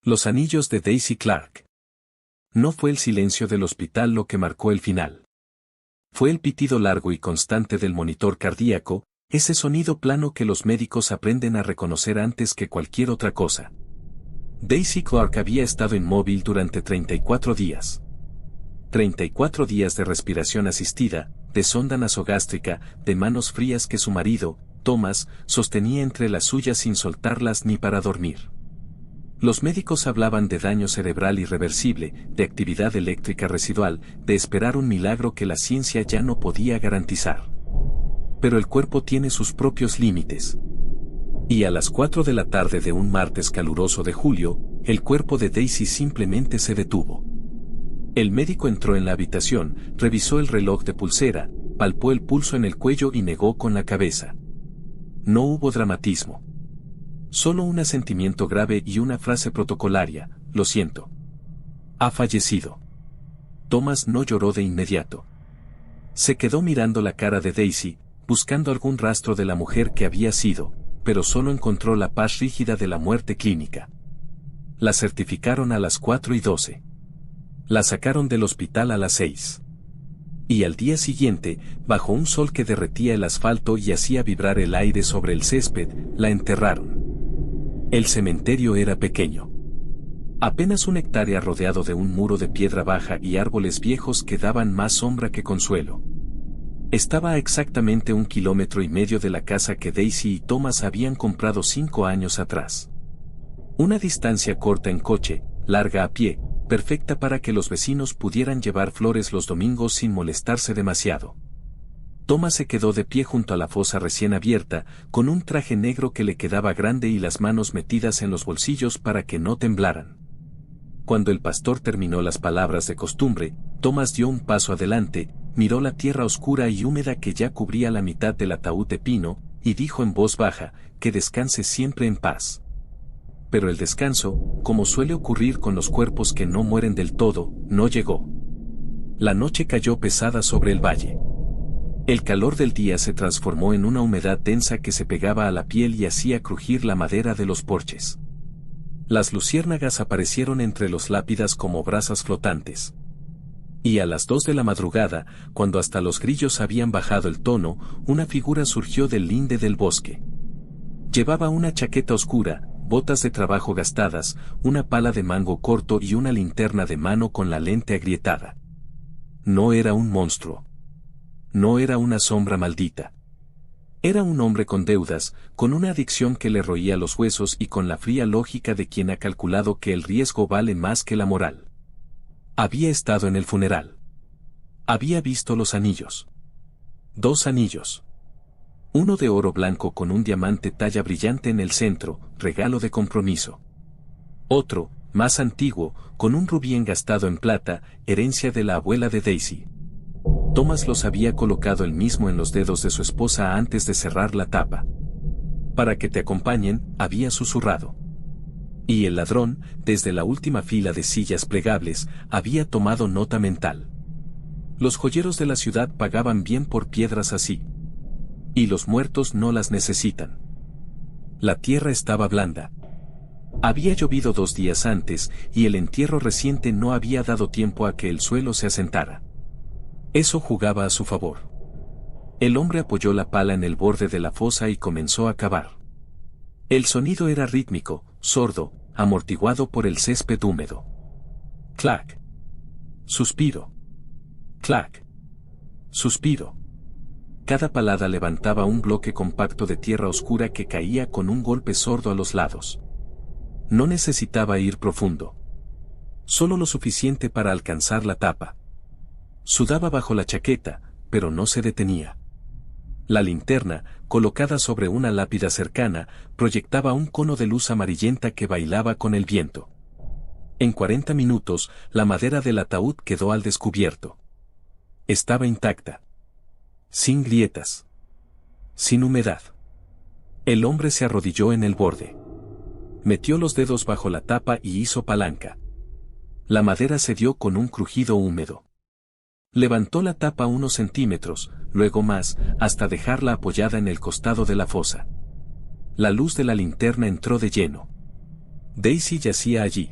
Los anillos de Daisy Clark. No fue el silencio del hospital lo que marcó el final. Fue el pitido largo y constante del monitor cardíaco, ese sonido plano que los médicos aprenden a reconocer antes que cualquier otra cosa. Daisy Clark había estado inmóvil durante 34 días. 34 días de respiración asistida, de sonda nasogástrica, de manos frías que su marido, Thomas, sostenía entre las suyas sin soltarlas ni para dormir. Los médicos hablaban de daño cerebral irreversible, de actividad eléctrica residual, de esperar un milagro que la ciencia ya no podía garantizar. Pero el cuerpo tiene sus propios límites. Y a las 4 de la tarde de un martes caluroso de julio, el cuerpo de Daisy simplemente se detuvo. El médico entró en la habitación, revisó el reloj de pulsera, palpó el pulso en el cuello y negó con la cabeza. No hubo dramatismo. Solo un asentimiento grave y una frase protocolaria: lo siento. Ha fallecido. Thomas no lloró de inmediato. Se quedó mirando la cara de Daisy, buscando algún rastro de la mujer que había sido, pero solo encontró la paz rígida de la muerte clínica. La certificaron a las 4:12. La sacaron del hospital a las 6. Y al día siguiente, bajo un sol que derretía el asfalto y hacía vibrar el aire sobre el césped, la enterraron. El cementerio era pequeño. Apenas 1 hectárea rodeado de un muro de piedra baja y árboles viejos que daban más sombra que consuelo. Estaba a exactamente 1,5 kilómetros de la casa que Daisy y Thomas habían comprado 5 años atrás. Una distancia corta en coche, larga a pie, perfecta para que los vecinos pudieran llevar flores los domingos sin molestarse demasiado. Thomas se quedó de pie junto a la fosa recién abierta, con un traje negro que le quedaba grande y las manos metidas en los bolsillos para que no temblaran. Cuando el pastor terminó las palabras de costumbre, Thomas dio un paso adelante, miró la tierra oscura y húmeda que ya cubría la mitad del ataúd de pino, y dijo en voz baja: que descanse siempre en paz. Pero el descanso, como suele ocurrir con los cuerpos que no mueren del todo, no llegó. La noche cayó pesada sobre el valle. El calor del día se transformó en una humedad densa que se pegaba a la piel y hacía crujir la madera de los porches. Las luciérnagas aparecieron entre los lápidas como brasas flotantes. Y a las 2 de la madrugada, cuando hasta los grillos habían bajado el tono, una figura surgió del linde del bosque. Llevaba una chaqueta oscura, botas de trabajo gastadas, una pala de mango corto y una linterna de mano con la lente agrietada. No era un monstruo. No era una sombra maldita. Era un hombre con deudas, con una adicción que le roía los huesos y con la fría lógica de quien ha calculado que el riesgo vale más que la moral. Había estado en el funeral. Había visto los anillos. 2 anillos. Uno de oro blanco con un diamante talla brillante en el centro, regalo de compromiso. Otro, más antiguo, con un rubí engastado en plata, herencia de la abuela de Daisy. Thomas los había colocado él mismo en los dedos de su esposa antes de cerrar la tapa. Para que te acompañen, había susurrado. Y el ladrón, desde la última fila de sillas plegables, había tomado nota mental. Los joyeros de la ciudad pagaban bien por piedras así. Y los muertos no las necesitan. La tierra estaba blanda. Había llovido 2 días antes, y el entierro reciente no había dado tiempo a que el suelo se asentara. Eso jugaba a su favor. El hombre apoyó la pala en el borde de la fosa y comenzó a cavar. El sonido era rítmico, sordo, amortiguado por el césped húmedo. Clac. Suspiro. Clac. Suspiro. Cada palada levantaba un bloque compacto de tierra oscura que caía con un golpe sordo a los lados. No necesitaba ir profundo. Solo lo suficiente para alcanzar la tapa. Sudaba bajo la chaqueta, pero no se detenía. La linterna, colocada sobre una lápida cercana, proyectaba un cono de luz amarillenta que bailaba con el viento. En 40 minutos, la madera del ataúd quedó al descubierto. Estaba intacta. Sin grietas. Sin humedad. El hombre se arrodilló en el borde. Metió los dedos bajo la tapa y hizo palanca. La madera cedió con un crujido húmedo. Levantó la tapa unos centímetros, luego más, hasta dejarla apoyada en el costado de la fosa. La luz de la linterna entró de lleno. Daisy yacía allí.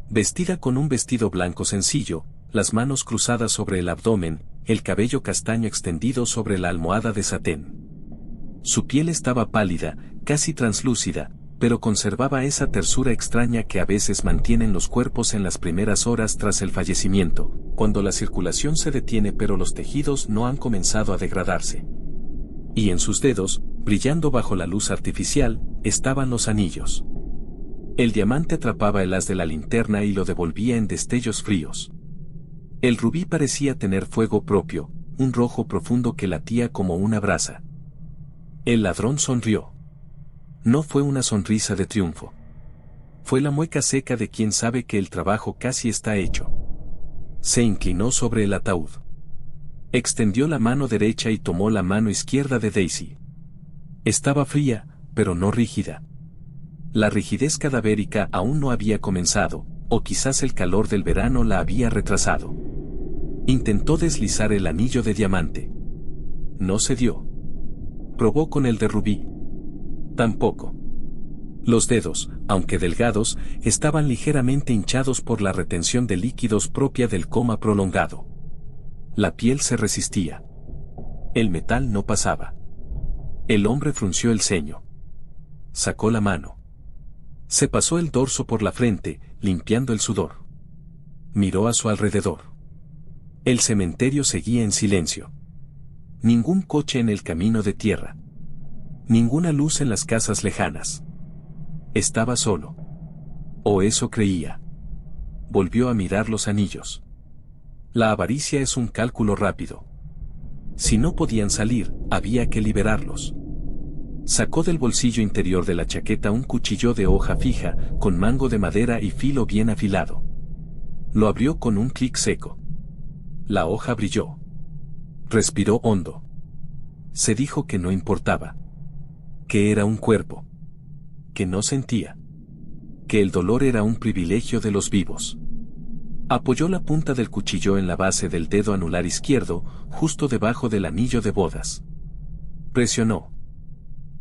Vestida con un vestido blanco sencillo, las manos cruzadas sobre el abdomen, el cabello castaño extendido sobre la almohada de satén. Su piel estaba pálida, casi translúcida, pero conservaba esa tersura extraña que a veces mantienen los cuerpos en las primeras horas tras el fallecimiento, cuando la circulación se detiene pero los tejidos no han comenzado a degradarse. Y en sus dedos, brillando bajo la luz artificial, estaban los anillos. El diamante atrapaba el haz de la linterna y lo devolvía en destellos fríos. El rubí parecía tener fuego propio, un rojo profundo que latía como una brasa. El ladrón sonrió. No fue una sonrisa de triunfo. Fue la mueca seca de quien sabe que el trabajo casi está hecho. Se inclinó sobre el ataúd. Extendió la mano derecha y tomó la mano izquierda de Daisy. Estaba fría, pero no rígida. La rigidez cadavérica aún no había comenzado, o quizás el calor del verano la había retrasado. Intentó deslizar el anillo de diamante. No se dio. Probó con el de rubí. Tampoco. Los dedos, aunque delgados, estaban ligeramente hinchados por la retención de líquidos propia del coma prolongado. La piel se resistía. El metal no pasaba. El hombre frunció el ceño. Sacó la mano. Se pasó el dorso por la frente, limpiando el sudor. Miró a su alrededor. El cementerio seguía en silencio. Ningún coche en el camino de tierra. Ninguna luz en las casas lejanas. Estaba solo. O eso creía. Volvió a mirar los anillos. La avaricia es un cálculo rápido. Si no podían salir, había que liberarlos. Sacó del bolsillo interior de la chaqueta un cuchillo de hoja fija, con mango de madera y filo bien afilado. Lo abrió con un clic seco. La hoja brilló. Respiró hondo. Se dijo que no importaba. Que era un cuerpo. Que no sentía. Que el dolor era un privilegio de los vivos. Apoyó la punta del cuchillo en la base del dedo anular izquierdo, justo debajo del anillo de bodas. Presionó.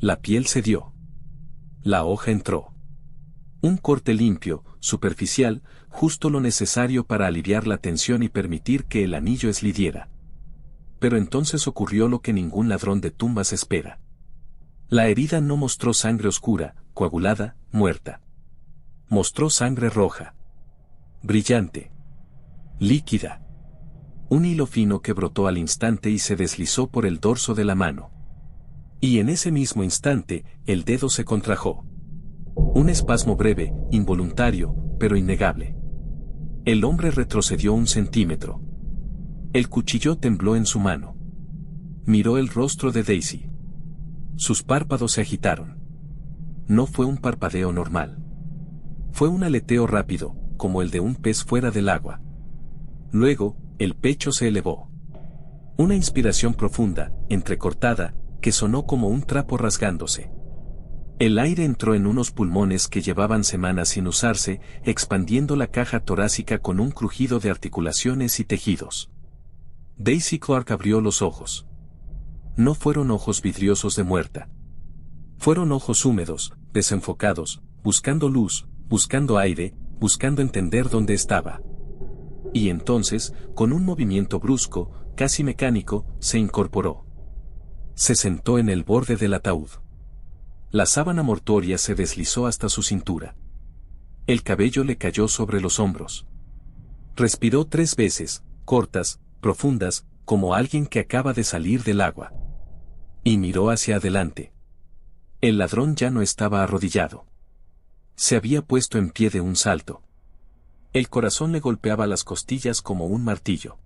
La piel cedió. La hoja entró. Un corte limpio, superficial, justo lo necesario para aliviar la tensión y permitir que el anillo eslidiera. Pero entonces ocurrió lo que ningún ladrón de tumbas espera. La herida no mostró sangre oscura, coagulada, muerta. Mostró sangre roja. Brillante. Líquida. Un hilo fino que brotó al instante y se deslizó por el dorso de la mano. Y en ese mismo instante, el dedo se contrajo. Un espasmo breve, involuntario, pero innegable. El hombre retrocedió 1 centímetro. El cuchillo tembló en su mano. Miró el rostro de Daisy. Sus párpados se agitaron. No fue un parpadeo normal. Fue un aleteo rápido, como el de un pez fuera del agua. Luego, el pecho se elevó. Una inspiración profunda, entrecortada, que sonó como un trapo rasgándose. El aire entró en unos pulmones que llevaban semanas sin usarse, expandiendo la caja torácica con un crujido de articulaciones y tejidos. Daisy Clark abrió los ojos. No fueron ojos vidriosos de muerta. Fueron ojos húmedos, desenfocados, buscando luz, buscando aire, buscando entender dónde estaba. Y entonces, con un movimiento brusco, casi mecánico, se incorporó. Se sentó en el borde del ataúd. La sábana mortuoria se deslizó hasta su cintura. El cabello le cayó sobre los hombros. Respiró 3 veces, cortas, profundas, como alguien que acaba de salir del agua. Y miró hacia adelante. El ladrón ya no estaba arrodillado. Se había puesto en pie de un salto. El corazón le golpeaba las costillas como un martillo.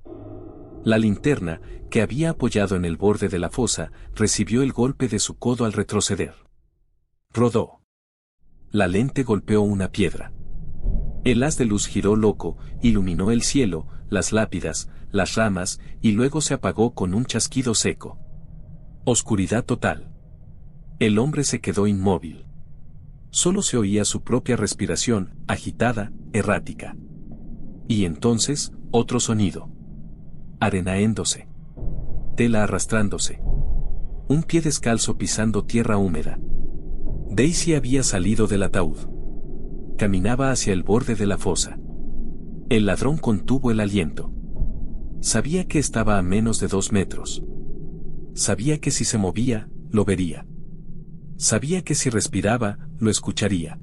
La linterna, que había apoyado en el borde de la fosa, recibió el golpe de su codo al retroceder. Rodó. La lente golpeó una piedra. El haz de luz giró loco, iluminó el cielo, las lápidas, las ramas, y luego se apagó con un chasquido seco. Oscuridad total. El hombre se quedó inmóvil. Solo se oía su propia respiración, agitada, errática. Y entonces, otro sonido. Arenaéndose. Tela arrastrándose. Un pie descalzo pisando tierra húmeda. Daisy había salido del ataúd. Caminaba hacia el borde de la fosa. El ladrón contuvo el aliento. Sabía que estaba a menos de 2 metros. Sabía que si se movía, lo vería. Sabía que si respiraba, lo escucharía.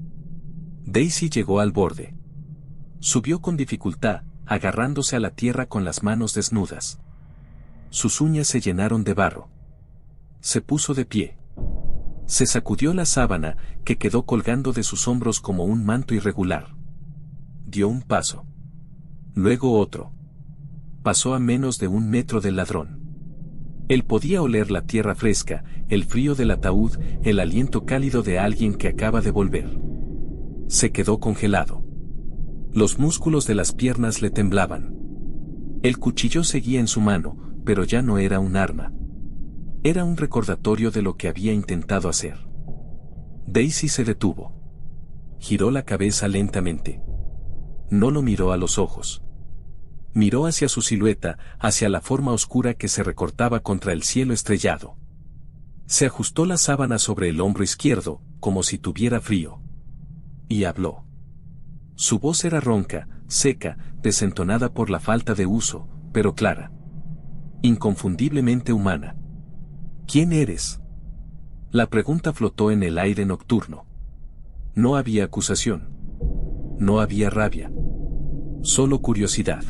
Daisy llegó al borde. Subió con dificultad, agarrándose a la tierra con las manos desnudas. Sus uñas se llenaron de barro. Se puso de pie. Se sacudió la sábana, que quedó colgando de sus hombros como un manto irregular. Dio un paso. Luego otro. Pasó a menos de 1 metro del ladrón. Él podía oler la tierra fresca, el frío del ataúd, el aliento cálido de alguien que acaba de volver. Se quedó congelado. Los músculos de las piernas le temblaban. El cuchillo seguía en su mano, pero ya no era un arma. Era un recordatorio de lo que había intentado hacer. Daisy se detuvo. Giró la cabeza lentamente. No lo miró a los ojos. Miró hacia su silueta, hacia la forma oscura que se recortaba contra el cielo estrellado. Se ajustó la sábana sobre el hombro izquierdo, como si tuviera frío. Y habló. Su voz era ronca, seca, desentonada por la falta de uso, pero clara. Inconfundiblemente humana. ¿Quién eres? La pregunta flotó en el aire nocturno. No había acusación. No había rabia. Solo curiosidad.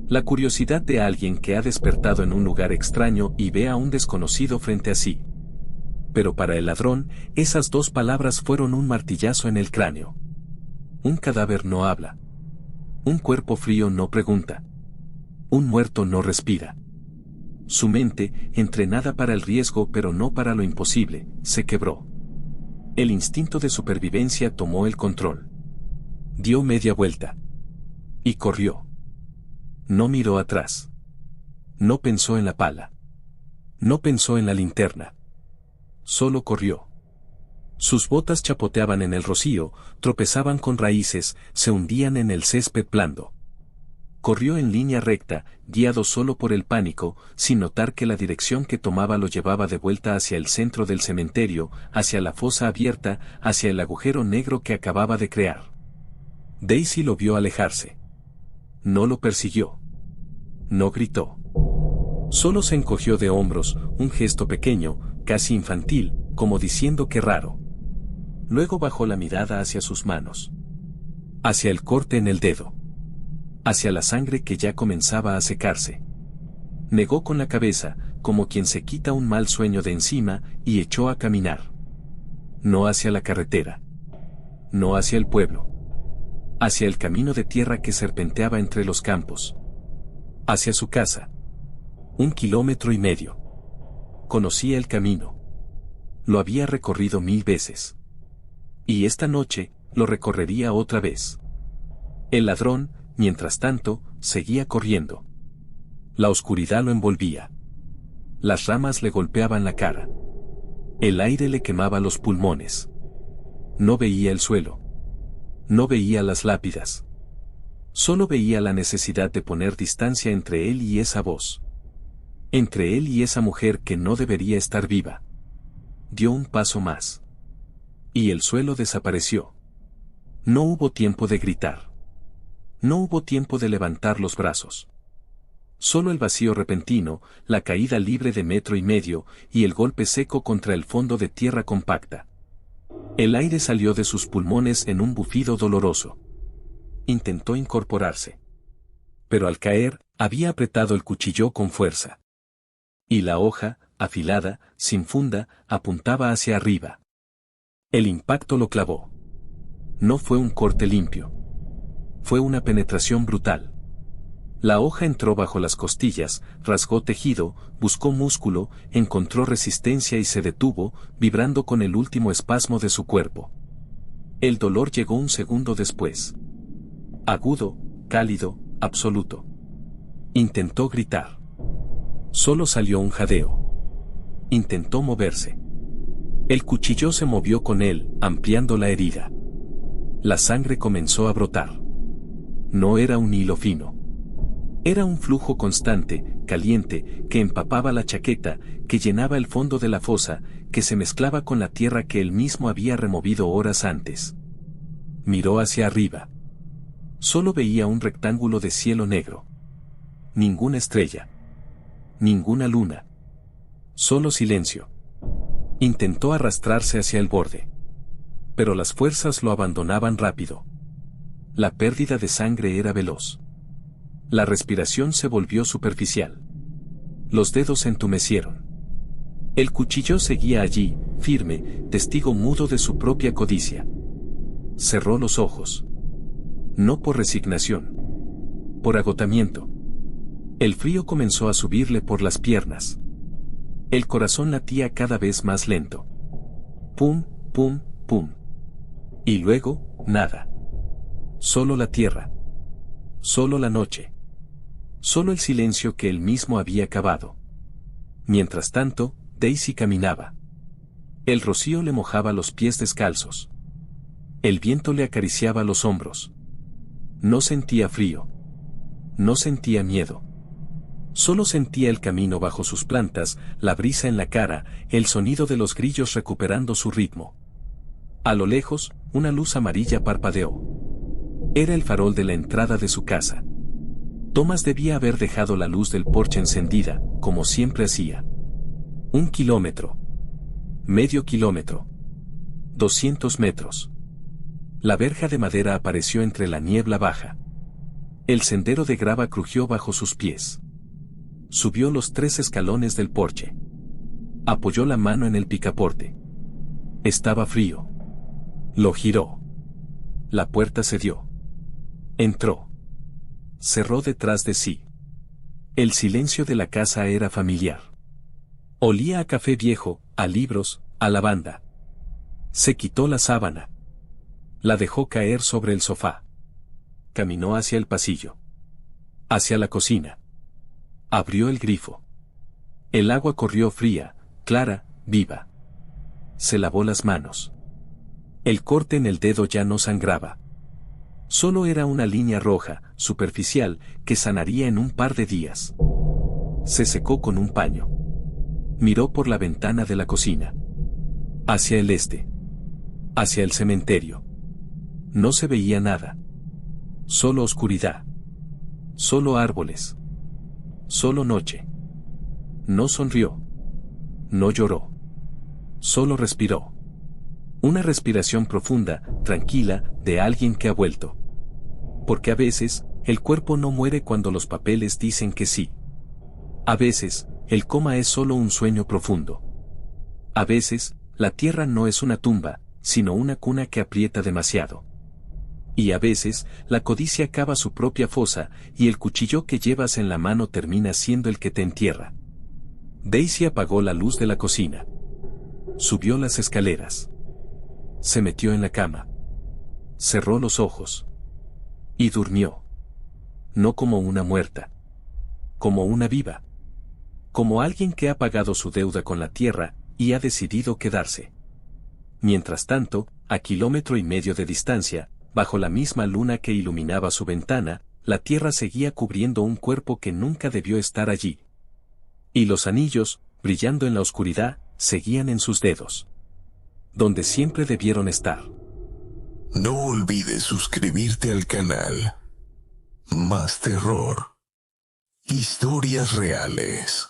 La curiosidad de alguien que ha despertado en un lugar extraño y ve a un desconocido frente a sí. Pero para el ladrón, esas 2 palabras fueron un martillazo en el cráneo. Un cadáver no habla. Un cuerpo frío no pregunta. Un muerto no respira. Su mente, entrenada para el riesgo pero no para lo imposible, se quebró. El instinto de supervivencia tomó el control. Dio media vuelta. Y corrió. No miró atrás. No pensó en la pala. No pensó en la linterna. Solo corrió. Sus botas chapoteaban en el rocío, tropezaban con raíces, se hundían en el césped blando. Corrió en línea recta, guiado solo por el pánico, sin notar que la dirección que tomaba lo llevaba de vuelta hacia el centro del cementerio, hacia la fosa abierta, hacia el agujero negro que acababa de crear. Daisy lo vio alejarse. No lo persiguió. No gritó. Solo se encogió de hombros, un gesto pequeño, casi infantil, como diciendo qué raro. Luego bajó la mirada hacia sus manos. Hacia el corte en el dedo. Hacia la sangre que ya comenzaba a secarse. Negó con la cabeza, como quien se quita un mal sueño de encima, y echó a caminar. No hacia la carretera. No hacia el pueblo. Hacia el camino de tierra que serpenteaba entre los campos. Hacia su casa. 1,5 kilómetros. Conocía el camino. Lo había recorrido 1000 veces. Y esta noche, lo recorrería otra vez. El ladrón, mientras tanto, seguía corriendo. La oscuridad lo envolvía. Las ramas le golpeaban la cara. El aire le quemaba los pulmones. No veía el suelo. No veía las lápidas. Solo veía la necesidad de poner distancia entre él y esa voz. Entre él y esa mujer que no debería estar viva. Dio un paso más. Y el suelo desapareció. No hubo tiempo de gritar. No hubo tiempo de levantar los brazos. Solo el vacío repentino, la caída libre de 1,5 metros, y el golpe seco contra el fondo de tierra compacta. El aire salió de sus pulmones en un bufido doloroso. Intentó incorporarse. Pero al caer, había apretado el cuchillo con fuerza. Y la hoja, afilada, sin funda, apuntaba hacia arriba. El impacto lo clavó. No fue un corte limpio. Fue una penetración brutal. La hoja entró bajo las costillas, rasgó tejido, buscó músculo, encontró resistencia y se detuvo, vibrando con el último espasmo de su cuerpo. El dolor llegó un segundo después. Agudo, cálido, absoluto. Intentó gritar. Solo salió un jadeo. Intentó moverse. El cuchillo se movió con él, ampliando la herida. La sangre comenzó a brotar. No era un hilo fino. Era un flujo constante, caliente, que empapaba la chaqueta, que llenaba el fondo de la fosa, que se mezclaba con la tierra que él mismo había removido horas antes. Miró hacia arriba. Solo veía un rectángulo de cielo negro. Ninguna estrella. Ninguna luna. Solo silencio. Intentó arrastrarse hacia el borde. Pero las fuerzas lo abandonaban rápido. La pérdida de sangre era veloz. La respiración se volvió superficial. Los dedos se entumecieron. El cuchillo seguía allí, firme, testigo mudo de su propia codicia. Cerró los ojos. No por resignación. Por agotamiento. El frío comenzó a subirle por las piernas. El corazón latía cada vez más lento. Pum, pum, pum. Y luego, nada. Solo la tierra. Solo la noche. Solo el silencio que él mismo había cavado. Mientras tanto, Daisy caminaba. El rocío le mojaba los pies descalzos. El viento le acariciaba los hombros. No sentía frío. No sentía miedo. Solo sentía el camino bajo sus plantas, la brisa en la cara, el sonido de los grillos recuperando su ritmo. A lo lejos, una luz amarilla parpadeó. Era el farol de la entrada de su casa. Thomas debía haber dejado la luz del porche encendida, como siempre hacía. 1 kilómetro. Medio kilómetro. 200 metros. La verja de madera apareció entre la niebla baja. El sendero de grava crujió bajo sus pies. Subió los 3 escalones del porche. Apoyó la mano en el picaporte. Estaba frío. Lo giró. La puerta cedió. Entró. Cerró detrás de sí. El silencio de la casa era familiar. Olía a café viejo, a libros, a lavanda. Se quitó la sábana. La dejó caer sobre el sofá. Caminó hacia el pasillo. Hacia la cocina. Abrió el grifo. El agua corrió fría, clara, viva. Se lavó las manos. El corte en el dedo ya no sangraba. Solo era una línea roja, superficial, que sanaría en un par de días. Se secó con un paño. Miró por la ventana de la cocina. Hacia el este. Hacia el cementerio. No se veía nada. Solo oscuridad. Solo árboles. Solo noche. No sonrió. No lloró. Solo respiró. Una respiración profunda, tranquila, de alguien que ha vuelto. Porque a veces, el cuerpo no muere cuando los papeles dicen que sí. A veces, el coma es solo un sueño profundo. A veces, la tierra no es una tumba, sino una cuna que aprieta demasiado. Y a veces, la codicia cava su propia fosa, y el cuchillo que llevas en la mano termina siendo el que te entierra. Daisy apagó la luz de la cocina. Subió las escaleras. Se metió en la cama. Cerró los ojos. Y durmió. No como una muerta. Como una viva. Como alguien que ha pagado su deuda con la tierra, y ha decidido quedarse. Mientras tanto, a 1,5 kilómetros de distancia, bajo la misma luna que iluminaba su ventana, la tierra seguía cubriendo un cuerpo que nunca debió estar allí. Y los anillos, brillando en la oscuridad, seguían en sus dedos. Donde siempre debieron estar. No olvides suscribirte al canal. Más terror. Historias reales.